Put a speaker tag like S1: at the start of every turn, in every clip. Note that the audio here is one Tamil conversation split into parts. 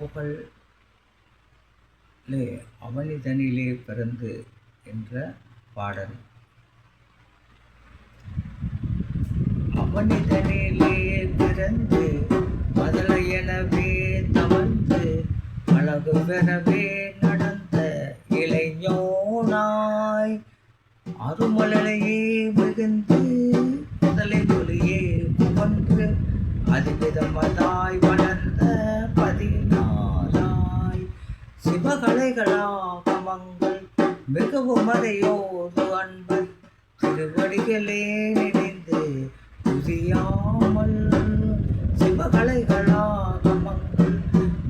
S1: புகழே அவனிதனிலே பிறந்து என்ற பாடல். அவனிதனிலே பிறந்து மதலையெனவே தவழ்ந்து அழகு பெறவே நடந்த இளைஞனாய் அருமலையே மிகுந்து முதலை மொழியே புகன்று அதிவிதமதாய் வளர்ந்த 14 சிவகலைகளாகமங்கள் மிகவும் மறையோது அன்பர் திருவடிகளே நினைந்து துதியாமல். சிவகலைகளாகமங்கள்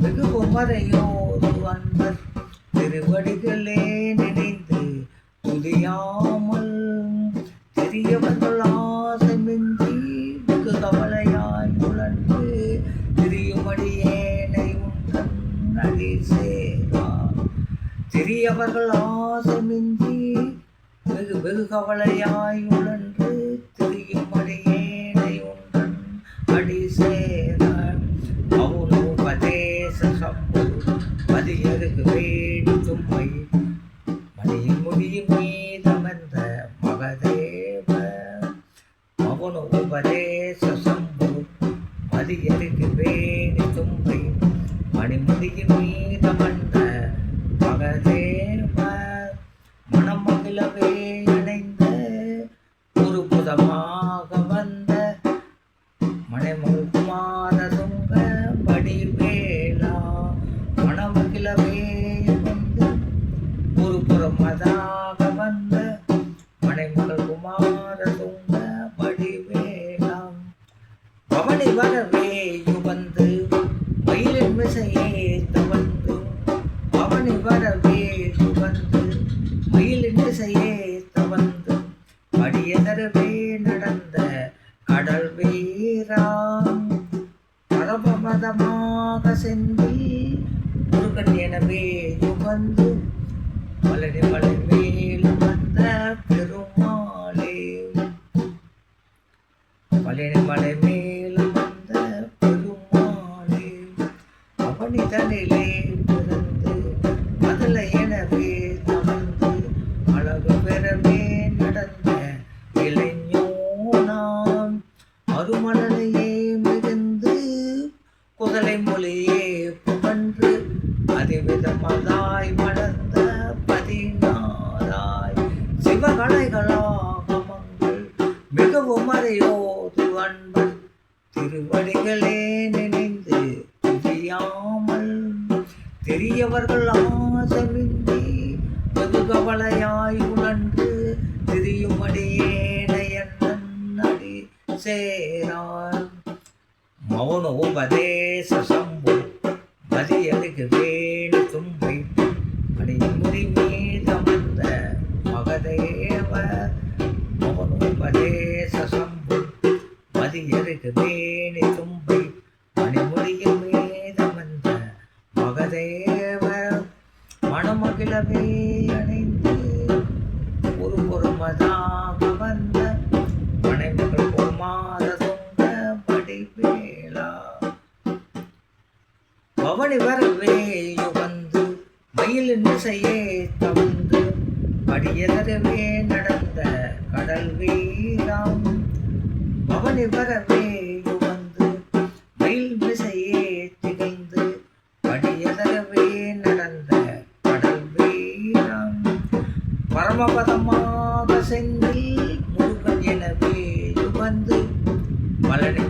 S1: மிகவும் மறையோது அன்பர் திருவடிகளே நினைந்து துதியாமல். தெரியவர்கள் ஆசைமின்றி வெகு கவலையாய் உழன்று திரியுமடியேனை உன்றன் அடி சேரார். தெரியவர்கள் ஆசைமின்றி வெகு கவலையாய் உழன்று திரியுமடியேனை உன்றன் அடி சேரார். மௌனோபதேச சம்பு மதியருக்கு வேடி தும்மை மணியின் முடியும் மீதமர்ந்த மகதேவ. மௌனோபதேச சம்பு மதியருக்கு வேடி தும்பை மணிமுடியும் மீதமர்ந்த மகதேவ. மனமகிழவே இணைந்த ஒரு புதமாக வந்த மனைமகள் குமார துங்க வடிவேலா. மனமகிழவே வந்து ஒரு புறமதாக வந்த மனைமகள் குமார துங்க வடிவேலா. பவனி வரவே யுவந்து மயிலின் மிசையே தவழ்ந்து. பவனி வரவே யுவந்து மயிலின் மிசையே தவழ்ந்து படியதரவே நடந்த கடல் வீராம். பரமபதமாக செந்தில் முருகன் எனவே யுவந்து மலரி மலை மேல் வந்த பெருமாளே. மலரி மலை மேல் வந்த பெருமாளே. அவனிதனிலே பிறந்து மதலை எனவே தவழ்ந்து அழகு பெறவே நடந்த இளைஞனாம் அருமலையே மிகுந்து குதலை மொழியே புகன்று அதிவிதமதாய் வளர்ந்த 14 சிவகலைகளாகமங்கள் மிகவும் மறையோது அன்பர் திருவடிகளே நினைந்து துதியாமல். தெரியவர்கள் ஆசமின்றி வெகு கவலையாய் உழன்று திரியுமடியேனை என்னன் அடி சேரார். மௌனோபதேச சம்பு மதியருக்கு வேணி தும்பை மணிமுடி மீதமர்ந்த மகதேவ. மௌனோபதேச சம்பு மதியருக்கு வேணி தும்பை மணிமுடியில் மீதமர்ந்த மகதேவ. மணமகிழவே அணைந்து ஒரு பொறுமதாக வந்த மனைமகள் குமார துங்க வடிவேலா. பவனி வரவே யுவந்து மயிலின் மிசையே தவழ்ந்து படியதரவே நடந்த கடல் வீராம். பவனி வரவே யுவந்து மயில் மிசையே திகழ்ந்து படியதரவே நடந்த கடல் வீராம். பரமபதமாக செந்தில் முருகன் எனவே யுவந்து மலரி